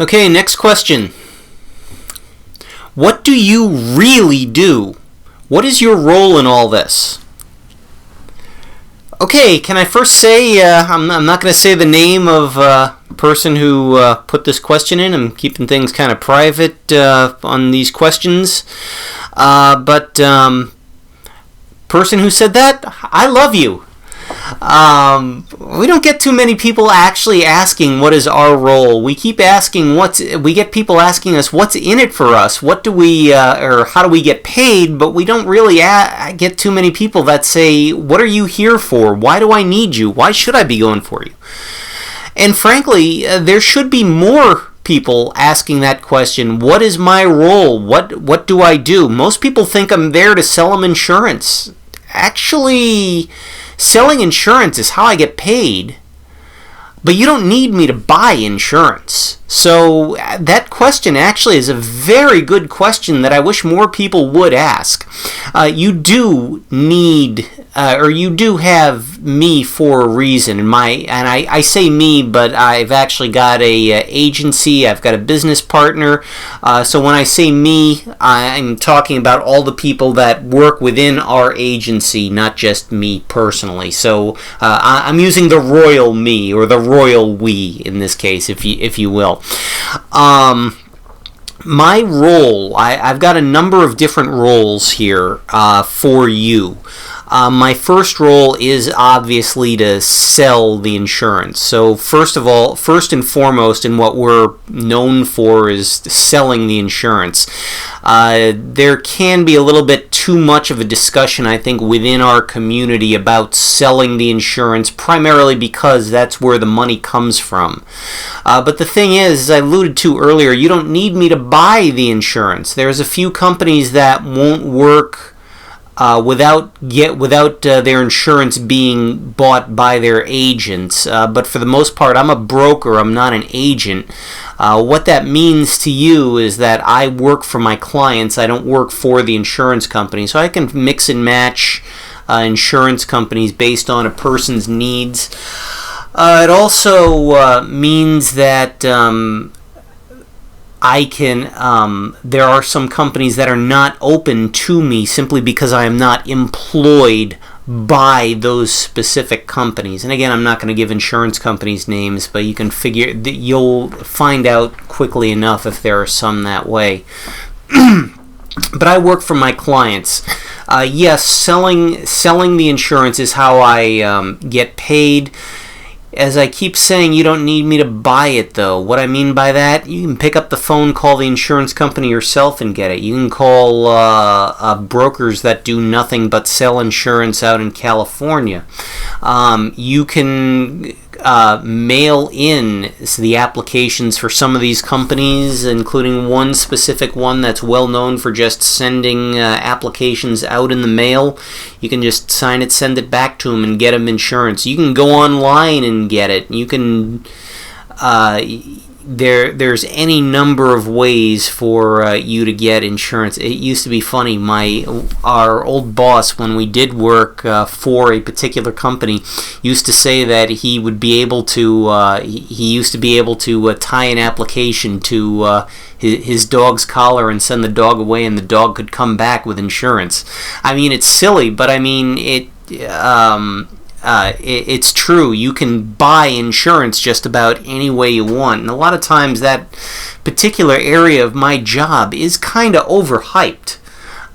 Okay, next question. What do you really do? What is your role in all this? Okay, can I first say, I'm not going to say the name of the person who put this question in. I'm keeping things kind of private on these questions. But person who said that, I love you. We don't get too many people actually asking what is our role. We keep asking we get people asking us what's in it for us, what do we or how do we get paid, but we don't really get too many people that say, what are you here for? Why do I need you? Why should I be going for you? And frankly, there should be more people asking that question. What is my role? What do I do? Most people think I'm there to sell them insurance. Actually, selling insurance is how I get paid, but you don't need me to buy insurance. So that question actually is a very good question that I wish more people would ask. You do need, or you do have me for a reason. And I say me, but I've actually got a agency. I've got a business partner. So when I say me, I'm talking about all the people that work within our agency, not just me personally. So I'm using the royal me, or the royal we in this case, if you will. My role, I've got a number of different roles here for you. My first role is obviously to sell the insurance. So first and foremost, in what we're known for is selling the insurance. There can be a little bit too much of a discussion, I think, within our community about selling the insurance, primarily because that's where the money comes from. But the thing is, as I alluded to earlier, you don't need me to buy the insurance. There's a few companies that won't work without their insurance being bought by their agents. But for the most part, I'm a broker. I'm not an agent. What that means to you is that I work for my clients. I don't work for the insurance company. So I can mix and match insurance companies based on a person's needs. It also means that there are some companies that are not open to me simply because I am not employed by those specific companies. And again, I'm not going to give insurance companies names, but you can figure that you'll find out quickly enough if there are some that way. But I work for my clients. Yes, selling the insurance is how I get paid. As I keep saying, you don't need me to buy it, though. What I mean by that, you can pick up the phone, call the insurance company yourself and get it. You can call brokers that do nothing but sell insurance out in California. You can mail in the applications for some of these companies, including one specific one that's well known for just sending applications out in the mail. You can just sign it, send it back to them, and get them insurance. You can go online and get it. You can there's any number of ways for you to get insurance. It used to be funny. Our old boss, when we did work for a particular company, used to say that he would be able to. He used to be able to tie an application to his dog's collar and send the dog away, and the dog could come back with insurance. I mean, it's silly, but I mean it. It's true. You can buy insurance just about any way you want. And a lot of times that particular area of my job is kind of overhyped.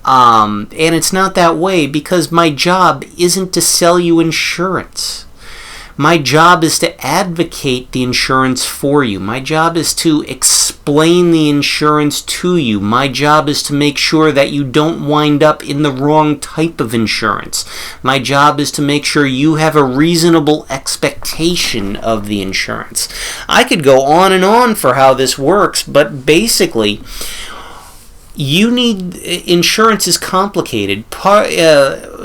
And it's not that way because my job isn't to sell you insurance. My job is to advocate the insurance for you. My job is to explain the insurance to you. My job is to make sure that you don't wind up in the wrong type of insurance. My job is to make sure you have a reasonable expectation of the insurance. I could go on and on for how this works, but basically, insurance is complicated.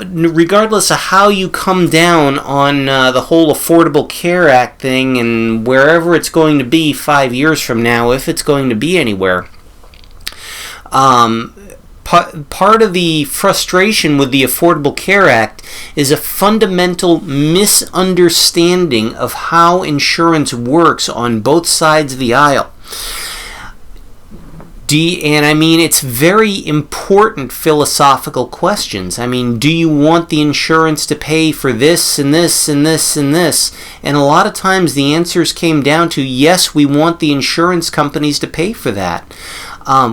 Regardless of how you come down on the whole Affordable Care Act thing and wherever it's going to be 5 years from now, if it's going to be anywhere, part of the frustration with the Affordable Care Act is a fundamental misunderstanding of how insurance works on both sides of the aisle. And I mean, it's very important philosophical questions. I mean, do you want the insurance to pay for this and this and this and this? And a lot of times the answers came down to, yes, we want the insurance companies to pay for that.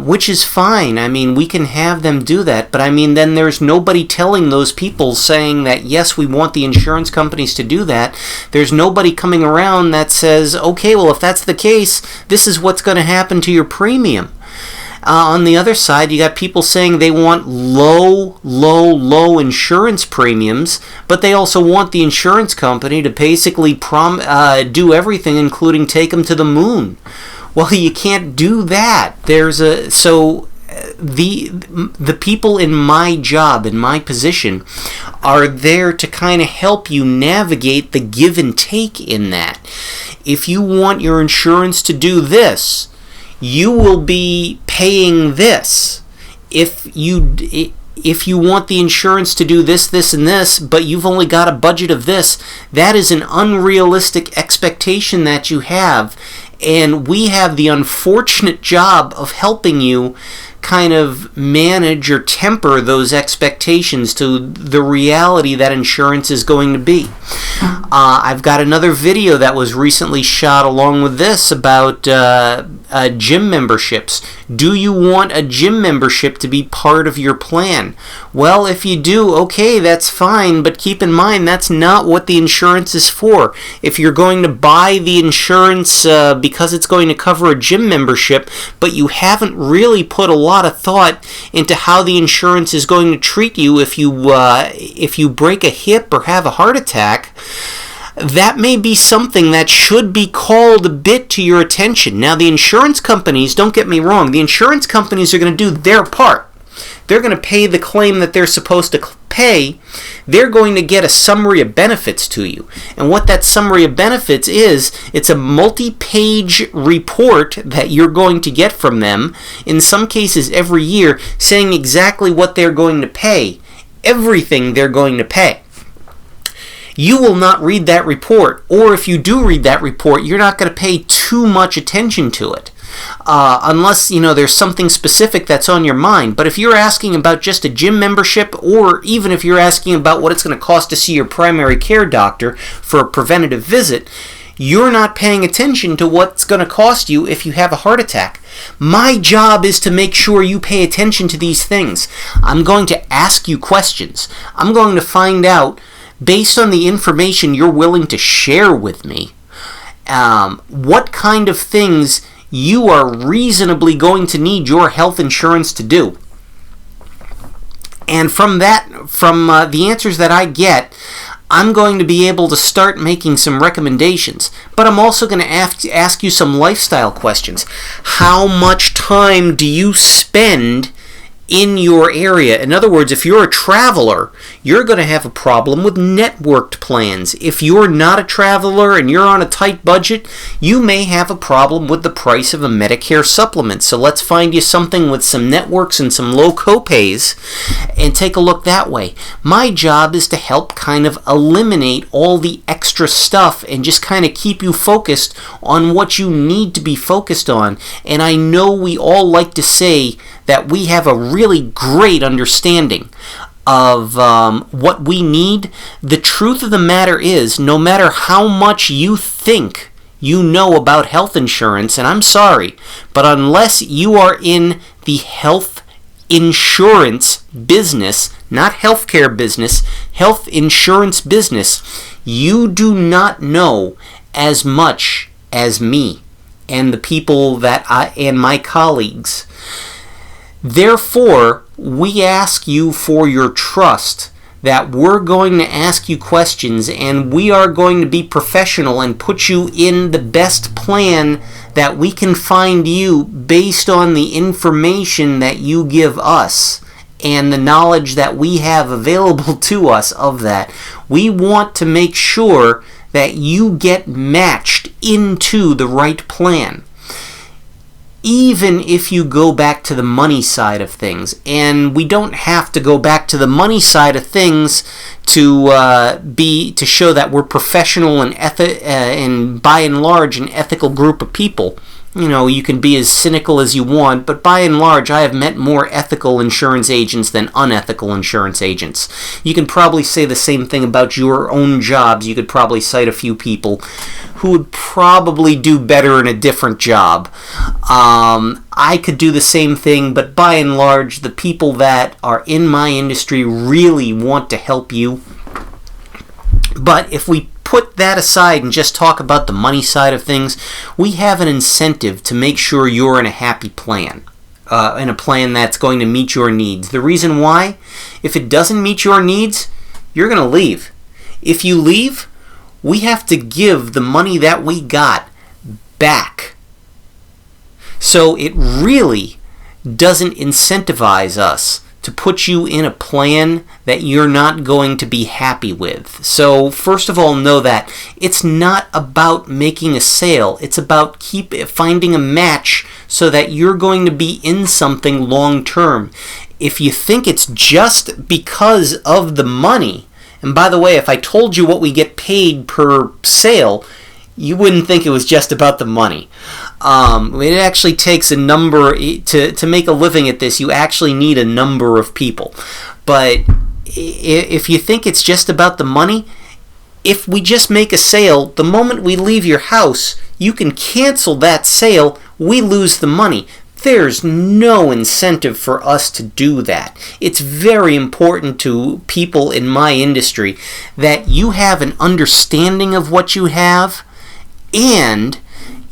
Which is fine. I mean, we can have them do that. But I mean, then there's nobody telling those people saying that, yes, we want the insurance companies to do that. There's nobody coming around that says, okay, well, if that's the case, this is what's going to happen to your premium. On the other side, you got people saying they want low insurance premiums, but they also want the insurance company to basically do everything, including take them to the moon. Well, you can't do that. The people in my job, in my position, are there to kind of help you navigate the give and take in that. If you want your insurance to do this, you will be paying this. If you want the insurance to do this, this, and this, but you've only got a budget of this, that is an unrealistic expectation that you have. And we have the unfortunate job of helping you kind of manage or temper those expectations to the reality that insurance is going to be. I've got another video that was recently shot along with this about gym memberships. Do you want a gym membership to be part of your plan? Well, if you do, okay, that's fine, but keep in mind that's not what the insurance is for. If you're going to buy the insurance because it's going to cover a gym membership, but you haven't really put a lot of thought into how the insurance is going to treat you if you break a hip or have a heart attack, that may be something that should be called a bit to your attention. Now, the insurance companies, don't get me wrong, the insurance companies are going to do their part. They're going to pay the claim that they're supposed to pay. They're going to get a summary of benefits to you. And what that summary of benefits is, it's a multi-page report that you're going to get from them, in some cases every year, saying exactly what they're going to pay, everything they're going to pay. You will not read that report, or if you do read that report, you're not going to pay too much attention to it. Unless, there's something specific that's on your mind. But if you're asking about just a gym membership, or even if you're asking about what it's going to cost to see your primary care doctor for a preventative visit, you're not paying attention to what's going to cost you if you have a heart attack. My job is to make sure you pay attention to these things. I'm going to ask you questions. I'm going to find out, based on the information you're willing to share with me, what kind of things you are reasonably going to need your health insurance to do. And from the answers that I get, I'm going to be able to start making some recommendations. But I'm also going to ask you some lifestyle questions. How much time do you spend in your area? In other words, if you're a traveler, you're going to have a problem with networked plans. If you're not a traveler and you're on a tight budget, you may have a problem with the price of a Medicare supplement. So let's find you something with some networks and some low copays and take a look that way. My job is to help kind of eliminate all the extra stuff and just kind of keep you focused on what you need to be focused on. And I know we all like to say that we have a really great understanding of what we need. The truth of the matter is, no matter how much you think you know about health insurance, and I'm sorry, but unless you are in the health insurance business, not healthcare business, health insurance business, you do not know as much as me and the people and my colleagues. Therefore, we ask you for your trust that we're going to ask you questions and we are going to be professional and put you in the best plan that we can find you based on the information that you give us and the knowledge that we have available to us of that. We want to make sure that you get matched into the right plan. Even if you go back to the money side of things, and we don't have to go back to the money side of things to show that we're professional and by and large an ethical group of people. you can be as cynical as you want, but by and large, I have met more ethical insurance agents than unethical insurance agents. You can probably say the same thing about your own jobs. You could probably cite a few people who would probably do better in a different job. I could do the same thing, but by and large, the people that are in my industry really want to help you. But if we put that aside and just talk about the money side of things, we have an incentive to make sure you're in a happy plan, in a plan that's going to meet your needs. The reason why, if it doesn't meet your needs, you're going to leave. If you leave, we have to give the money that we got back. So it really doesn't incentivize us to put you in a plan that you're not going to be happy with. So first of all, know that it's not about making a sale. It's about finding a match so that you're going to be in something long term. If you think it's just because of the money, and by the way, if I told you what we get paid per sale, you wouldn't think it was just about the money. It actually takes a number to make a living at this. You actually need a number of people. But if you think it's just about the money, if we just make a sale, the moment we leave your house, you can cancel that sale. We lose the money. There's no incentive for us to do that. It's very important to people in my industry that you have an understanding of what you have and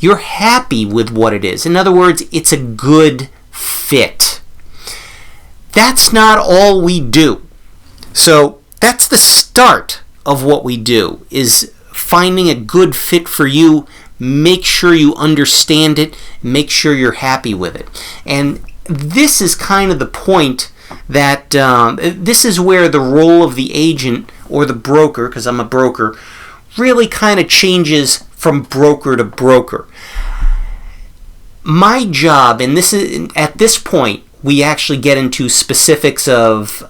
you're happy with what it is. In other words, it's a good fit. That's not all we do. So that's the start of what we do, is finding a good fit for you. Make sure you understand it. Make sure you're happy with it. And this is kind of the point that this is where the role of the agent or the broker, because I'm a broker, really kind of changes from broker to broker. My job, and this is at this point, we actually get into specifics of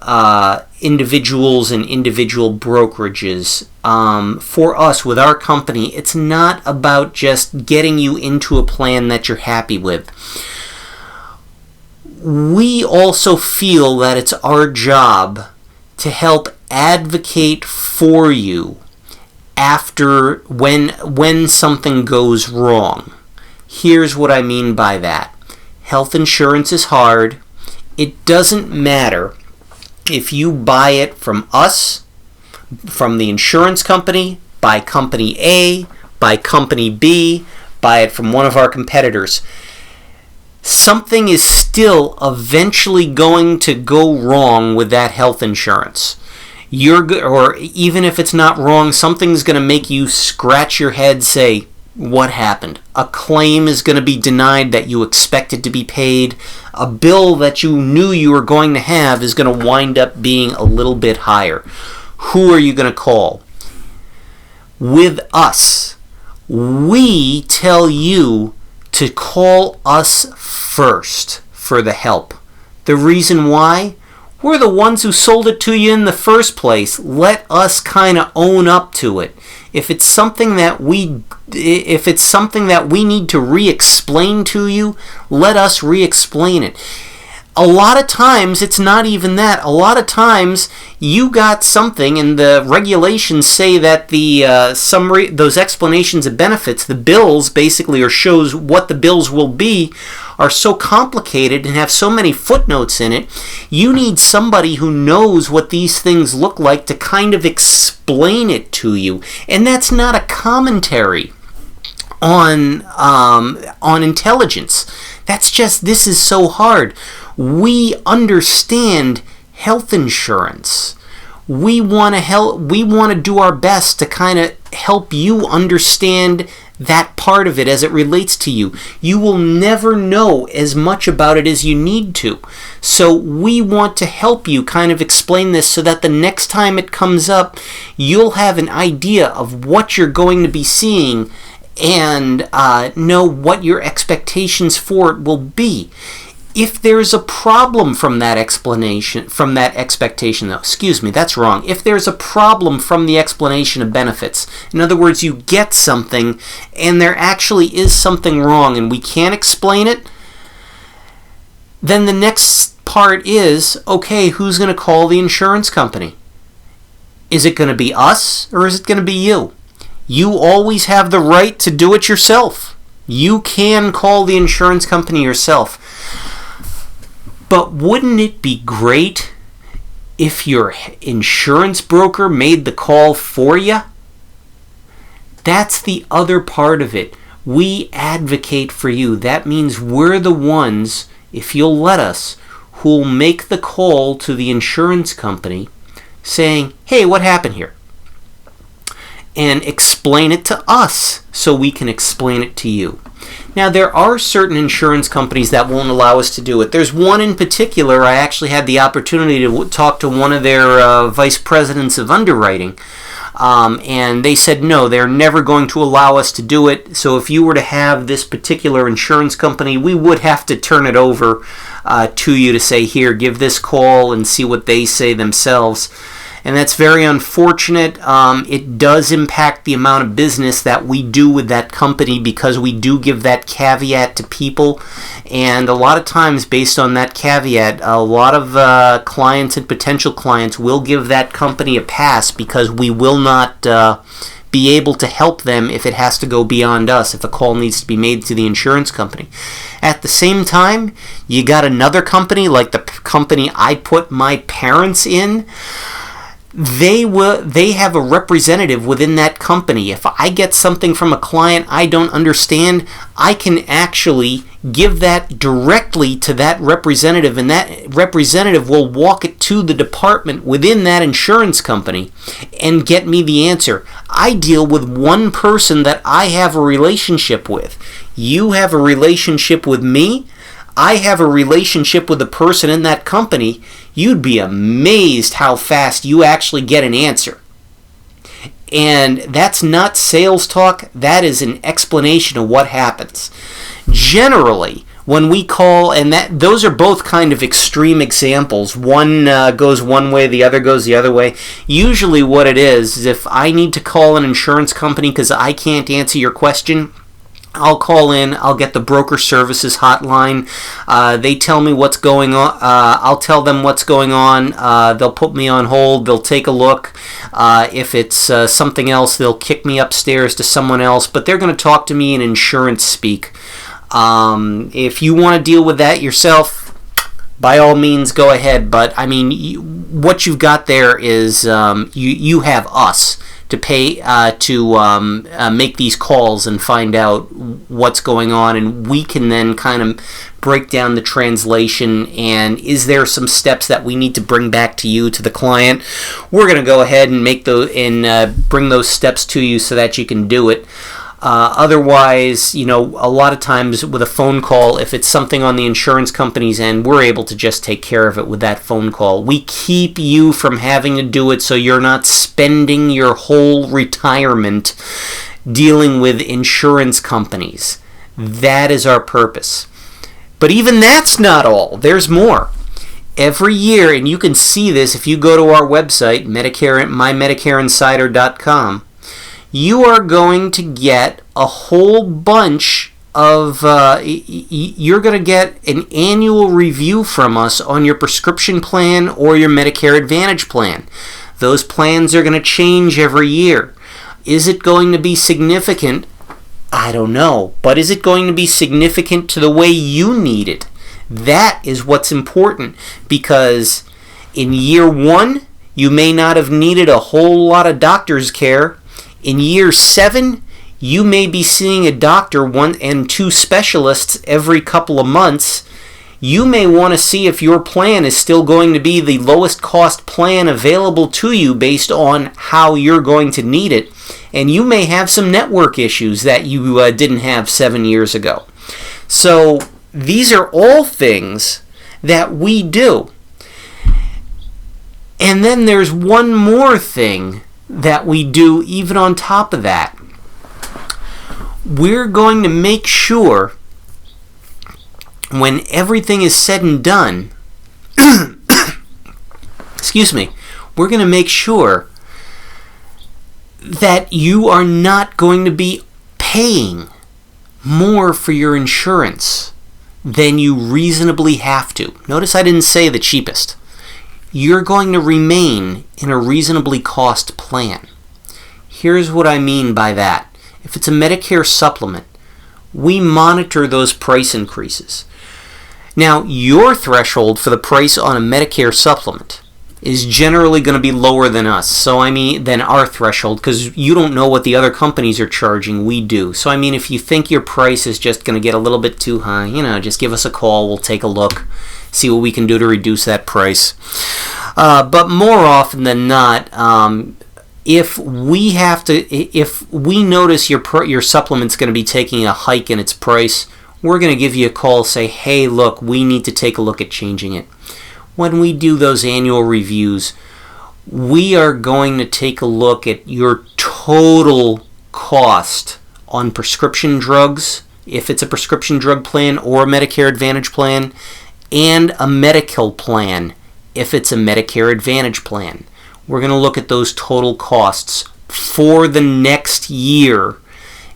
individuals and individual brokerages. For us, with our company, it's not about just getting you into a plan that you're happy with. We also feel that it's our job to help advocate for you after when something goes wrong. Here's what I mean by that. Health insurance is hard. It doesn't matter if you buy it from us, from the insurance company, by company A, by company B, buy it from one of our competitors. Something is still eventually going to go wrong with that health insurance. Or even if it's not wrong, something's going to make you scratch your head, say, what happened? A claim is going to be denied that you expected to be paid. A bill that you knew you were going to have is going to wind up being a little bit higher. Who are you going to call? With us, we tell you to call us first for the help. The reason why? We're the ones who sold it to you in the first place. Let us kind of own up to it. If it's something that we need to re-explain to you, let us re-explain it. A lot of times, it's not even that. A lot of times, you got something, and the regulations say that those explanations of benefits, the bills basically, or shows what the bills will be, are so complicated and have so many footnotes in it. You need somebody who knows what these things look like to kind of explain it to you. And that's not a commentary on intelligence. That's just, this is so hard. We understand health insurance. We want to help. We want to do our best to kind of help you understand that part of it as it relates to you. You will never know as much about it as you need to. So we want to help you kind of explain this so that the next time it comes up, you'll have an idea of what you're going to be seeing and know what your expectations for it will be. If there's a problem from that explanation, from that expectation, though, excuse me, that's wrong. If there's a problem from the explanation of benefits, in other words, you get something and there actually is something wrong and we can't explain it, then the next part is, okay, who's going to call the insurance company? Is it going to be us or is it going to be you? You always have the right to do it yourself. You can call the insurance company yourself. But wouldn't it be great if your insurance broker made the call for you? That's the other part of it. We advocate for you. That means we're the ones, if you'll let us, who'll make the call to the insurance company saying, hey, what happened here? And explain it to us so we can explain it to you. Now, there are certain insurance companies that won't allow us to do it. There's one in particular. I actually had the opportunity to talk to one of their vice presidents of underwriting, and they said no, they're never going to allow us to do it. So if you were to have this particular insurance company, we would have to turn it over to you to say, here, give this call and see what they say themselves. And that's very unfortunate. It does impact the amount of business that we do with that company because we do give that caveat to people. And a lot of times, based on that caveat, a lot of clients and potential clients will give that company a pass because we will not be able to help them if it has to go beyond us, if a call needs to be made to the insurance company. At the same time, you got another company, like the company I put my parents in. They have a representative within that company. If I get something from a client I don't understand, I can actually give that directly to that representative, and that representative will walk it to the department within that insurance company and get me the answer. I deal with one person that I have a relationship with. You have a relationship with me. I have a relationship with the person in that company. You'd be amazed how fast you actually get an answer. And that's not sales talk. That is an explanation of what happens. Generally, when we call, and those are both kind of extreme examples. One goes one way, the other goes the other way. Usually what it is if I need to call an insurance company because I can't answer your question, I'll call in, I'll get the broker services hotline. They tell me what's going on. I'll tell them what's going on. They'll put me on hold. They'll take a look. If it's something else, they'll kick me upstairs to someone else. But they're going to talk to me in insurance speak. If you want to deal with that yourself, by all means, go ahead. But, I mean, what you've got there is you have us to pay to make these calls and find out what's going on, and we can then kind of break down the translation, and is there some steps that we need to bring back to you, to the client. We're going to go ahead and make those and bring those steps to you so that you can do it. Otherwise, a lot of times with a phone call, if it's something on the insurance company's end, we're able to just take care of it with that phone call. We keep you from having to do it so you're not spending your whole retirement dealing with insurance companies. That is our purpose. But even that's not all. There's more. Every year, and you can see this if you go to our website, mymedicareinsider.com, you are going to get a whole bunch of, you're going to get an annual review from us on your prescription plan or your Medicare Advantage plan. Those plans are going to change every year. Is it going to be significant? I don't know. But is it going to be significant to the way you need it? That is what's important, because in year one, you may not have needed a whole lot of doctor's care. In year 7, you may be seeing a doctor, 1 and 2 specialists every couple of months. You may want to see if your plan is still going to be the lowest cost plan available to you based on how you're going to need it. And you may have some network issues that you didn't have 7 years ago. So these are all things that we do. And then there's one more thing that we do even on top of that. We're going to make sure when everything is said and done, excuse me, we're going to make sure that you are not going to be paying more for your insurance than you reasonably have to. Notice I didn't say the cheapest. You're going to remain in a reasonably cost plan. Here's what I mean by that. If it's a Medicare supplement, we monitor those price increases. Now, your threshold for the price on a Medicare supplement is generally going to be lower than us. So I mean, than our threshold, because you don't know what the other companies are charging. We do. So I mean, if you think your price is just going to get a little bit too high, just give us a call. We'll take a look, see what we can do to reduce that price. But more often than not, if we notice your supplement's going to be taking a hike in its price, we're going to give you a call, say, hey, look, we need to take a look at changing it. When we do those annual reviews, we are going to take a look at your total cost on prescription drugs, if it's a prescription drug plan or a Medicare Advantage plan, and a medical plan, if it's a Medicare Advantage plan. We're going to look at those total costs for the next year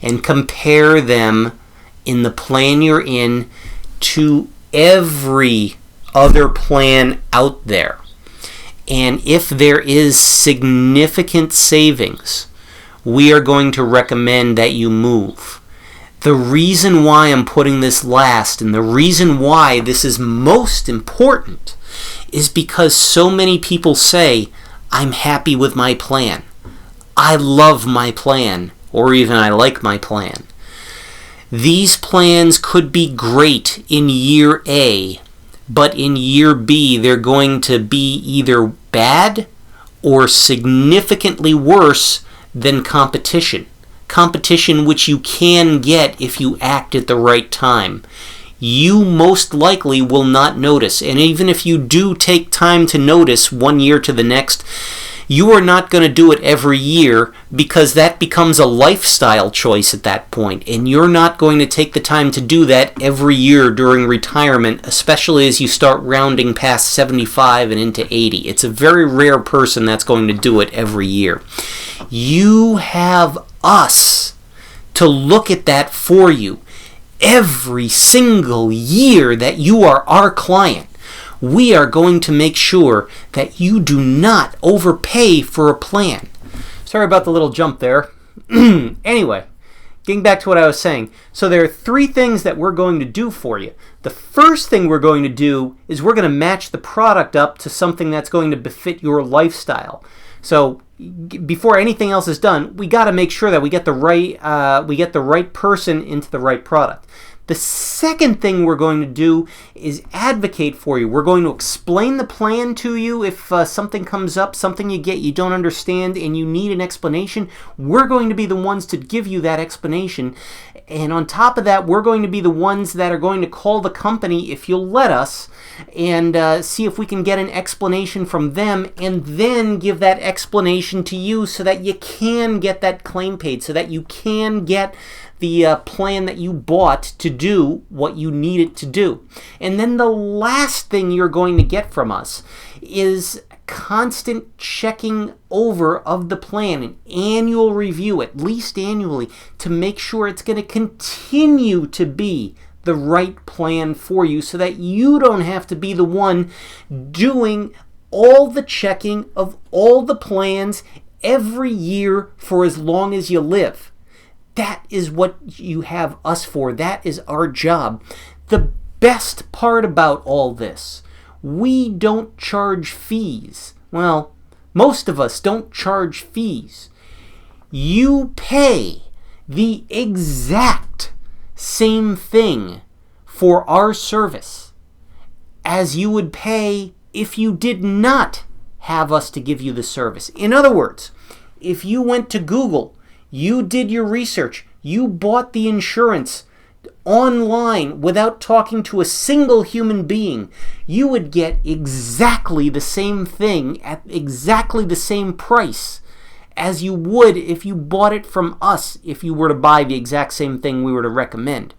and compare them in the plan you're in to every other plan out there. And if there is significant savings, we are going to recommend that you move. The reason why I'm putting this last, and the reason why this is most important, is because so many people say, I'm happy with my plan. I love my plan, or even I like my plan. These plans could be great in year A, but in year B, they're going to be either bad or significantly worse than competition. Competition which you can get if you act at the right time. You most likely will not notice. And even if you do take time to notice 1 year to the next, you are not going to do it every year, because that becomes a lifestyle choice at that point. And you're not going to take the time to do that every year during retirement, especially as you start rounding past 75 and into 80. It's a very rare person that's going to do it every year. You have us to look at that for you. Every single year that you are our client, we are going to make sure that you do not overpay for a plan. Sorry about the little jump there. Anyway, getting back to what I was saying. So there are 3 things that we're going to do for you. The first thing we're going to do is we're going to match the product up to something that's going to befit your lifestyle. So before anything else is done, we got to make sure that we get the right person into the right product. The second thing we're going to do is advocate for you. We're going to explain the plan to you. If something comes up, something you don't understand, and you need an explanation, we're going to be the ones to give you that explanation. And on top of that, we're going to be the ones that are going to call the company, if you'll let us, and see if we can get an explanation from them, and then give that explanation to you so that you can get that claim paid, so that you can get the plan that you bought to do what you need it to do. And then the last thing you're going to get from us is constant checking over of the plan, an annual review, at least annually, to make sure it's going to continue to be the right plan for you, so that you don't have to be the one doing all the checking of all the plans every year for as long as you live. That is what you have us for. That is our job. The best part about all this, we don't charge fees. Well, most of us don't charge fees. You pay the exact same thing for our service as you would pay if you did not have us to give you the service. In other words, if you went to Google, you did your research, you bought the insurance online without talking to a single human being, you would get exactly the same thing at exactly the same price as you would if you bought it from us, if you were to buy the exact same thing we were to recommend.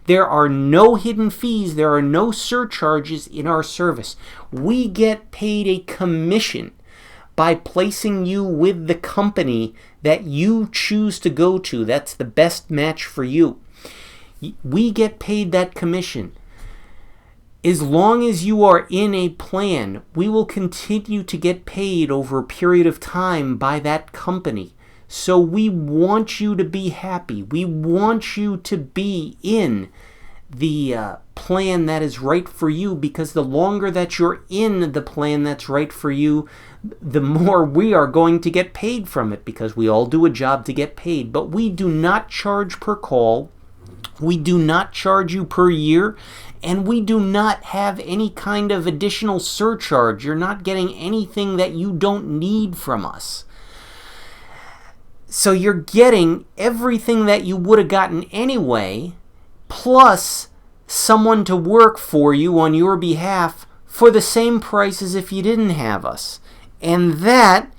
There are no hidden fees. There are no surcharges in our service. We get paid a commission by placing you with the company that you choose to go to. That's the best match for you. We get paid that commission. As long as you are in a plan, we will continue to get paid over a period of time by that company. So we want you to be happy. We want you to be in the plan that is right for you, because the longer that you're in the plan that's right for you, the more we are going to get paid from it, because we all do a job to get paid. But we do not charge per call. We do not charge you per year. And we do not have any kind of additional surcharge. You're not getting anything that you don't need from us. So you're getting everything that you would have gotten anyway, plus someone to work for you on your behalf for the same price as if you didn't have us. And that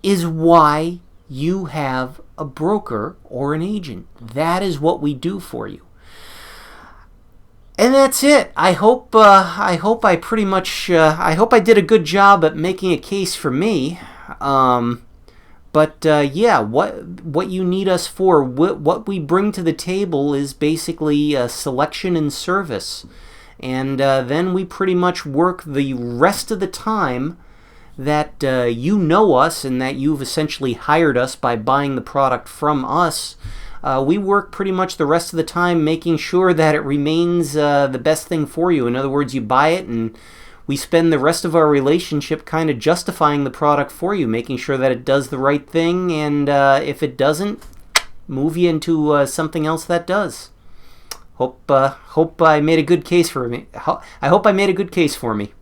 is why you have a broker or an agent. That is what we do for you. And that's it. I hope I pretty much I hope I did a good job at making a case for me. Yeah, what you need us for, what we bring to the table is basically selection and service. And then we pretty much work the rest of the time that you know us and that you've essentially hired us by buying the product from us. We work pretty much the rest of the time making sure that it remains the best thing for you. In other words, you buy it and we spend the rest of our relationship kind of justifying the product for you, making sure that it does the right thing, and if it doesn't, move you into something else that does. Hope I made a good case for me. I hope I made a good case for me.